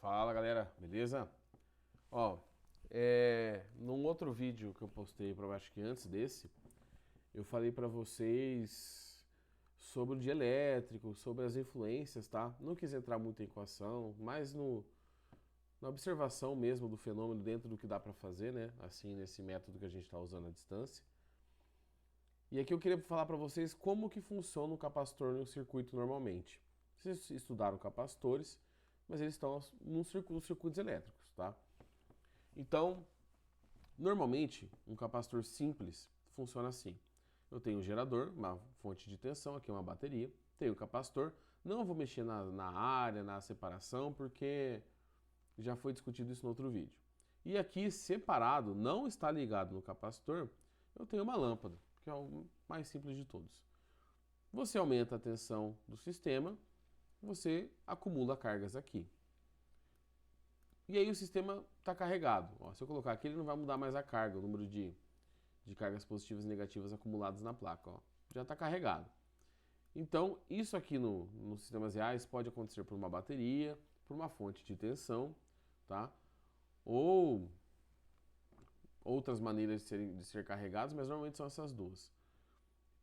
Fala galera, beleza? Ó, num outro vídeo que eu postei, acho que antes desse, eu falei pra vocês sobre o dia elétrico, sobre as influências, tá? Não quis entrar muito em equação, mas na observação mesmo do fenômeno dentro do que dá pra fazer, né? Assim, nesse método que a gente tá usando à distância. E aqui eu queria falar pra vocês como que funciona um capacitor no circuito normalmente. Vocês estudaram capacitores, mas eles estão nos circuitos elétricos, tá? Então, normalmente, um capacitor simples funciona assim. Eu tenho um gerador, uma fonte de tensão, aqui é uma bateria, tenho um capacitor, não vou mexer na área, na separação, porque já foi discutido isso no outro vídeo. E aqui, separado, não está ligado no capacitor, eu tenho uma lâmpada, que é o mais simples de todos. Você aumenta a tensão do sistema, você acumula cargas aqui. E aí o sistema está carregado. Ó, se eu colocar aqui, ele não vai mudar mais a carga, o número de cargas positivas e negativas acumuladas na placa. Ó. Já está carregado. Então, isso aqui nos sistemas reais pode acontecer por uma bateria, por uma fonte de tensão, tá? Ou outras maneiras de ser carregados, mas normalmente são essas duas.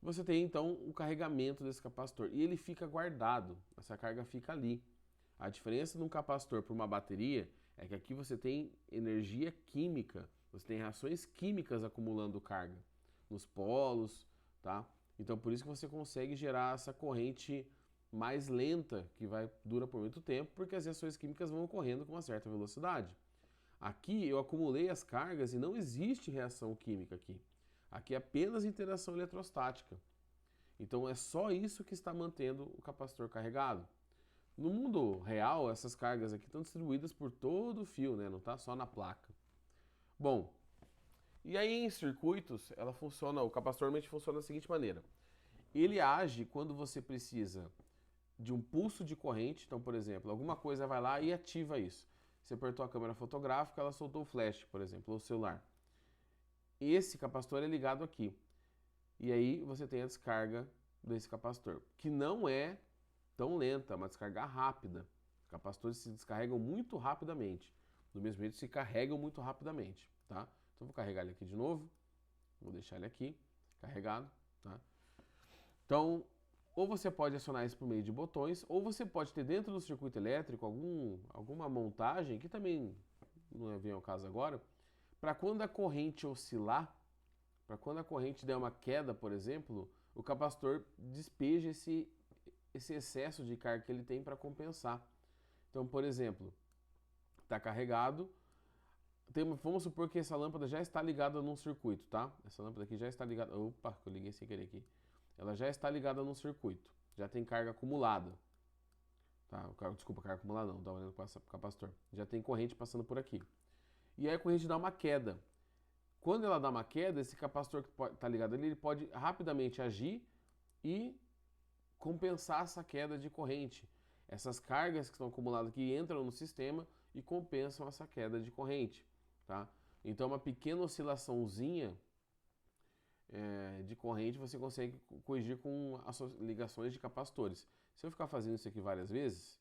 Você tem então o carregamento desse capacitor e ele fica guardado, essa carga fica ali. A diferença de um capacitor para uma bateria é que aqui você tem energia química, você tem reações químicas acumulando carga nos polos, tá? Então por isso que você consegue gerar essa corrente mais lenta que dura por muito tempo, porque as reações químicas vão ocorrendo com uma certa velocidade. Aqui eu acumulei as cargas e não existe reação química aqui. Aqui é apenas interação eletrostática. Então é só isso que está mantendo o capacitor carregado. No mundo real, essas cargas aqui estão distribuídas por todo o fio, né? Não está só na placa. Bom, e aí em circuitos, o capacitor normalmente funciona da seguinte maneira. Ele age quando você precisa de um pulso de corrente. Então, por exemplo, alguma coisa vai lá e ativa isso. Você apertou a câmera fotográfica, ela soltou o flash, por exemplo, ou o celular. Esse capacitor é ligado aqui. E aí você tem a descarga desse capacitor, que não é tão lenta, é uma descarga rápida. Os capacitores se descarregam muito rapidamente. Do mesmo jeito, se carregam muito rapidamente, tá? Então vou carregar ele aqui de novo. Vou deixar ele aqui, carregado, tá? Então, ou você pode acionar isso por meio de botões, ou você pode ter dentro do circuito elétrico alguma montagem, que também não vem ao caso agora, para quando a corrente oscilar, para quando a corrente der uma queda, por exemplo, o capacitor despeja esse excesso de carga que ele tem para compensar. Então, por exemplo, está carregado, vamos supor que essa lâmpada já está ligada num circuito, tá? Essa lâmpada aqui já está ligada. Opa, eu liguei sem querer aqui. Ela já está ligada num circuito, já tem carga acumulada. Tá? Desculpa, carga acumulada não, estava olhando para o capacitor. Já tem corrente passando por aqui. E aí a corrente dá uma queda. Quando ela dá uma queda, esse capacitor que está ligado ali, ele pode rapidamente agir e compensar essa queda de corrente. Essas cargas que estão acumuladas aqui entram no sistema e compensam essa queda de corrente. Tá? Então uma pequena oscilaçãozinha de corrente você consegue corrigir com as ligações de capacitores. Se eu ficar fazendo isso aqui várias vezes,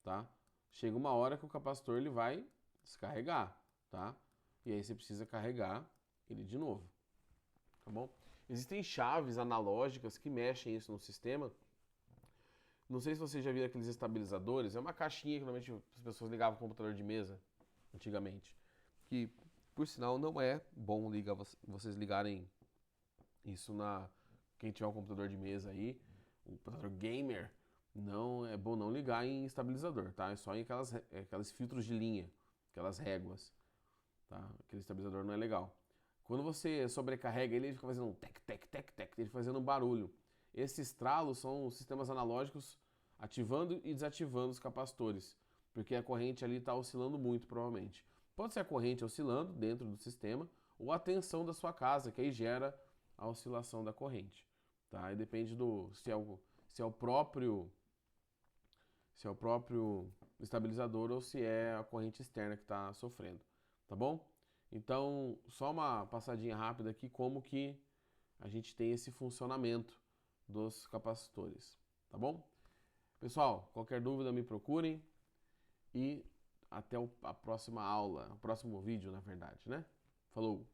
tá? Chega uma hora que o capacitor ele vai descarregar, tá? E aí você precisa carregar ele de novo, tá bom? Existem chaves analógicas que mexem isso no sistema. Não sei se você já viu aqueles estabilizadores, é uma caixinha que normalmente as pessoas ligavam com o computador de mesa antigamente, que por sinal não é bom vocês ligarem isso quem tiver um computador de mesa aí, um computador gamer, não é bom não ligar em estabilizador, tá? É só em aquelas filtros de linha, aquelas réguas, tá? Aquele estabilizador não é legal. Quando você sobrecarrega ele fica fazendo um tec, tec, tec, tec, ele fazendo um barulho. Esses estralos são os sistemas analógicos ativando e desativando os capacitores, porque a corrente ali está oscilando muito, provavelmente. Pode ser a corrente oscilando dentro do sistema ou a tensão da sua casa, que aí gera a oscilação da corrente. Tá? E depende se é o próprio estabilizador ou se é a corrente externa que está sofrendo. Tá bom? Então, só uma passadinha rápida aqui como que a gente tem esse funcionamento dos capacitores. Tá bom? Pessoal, qualquer dúvida me procurem e até a próxima aula, o próximo vídeo, na verdade, né? Falou!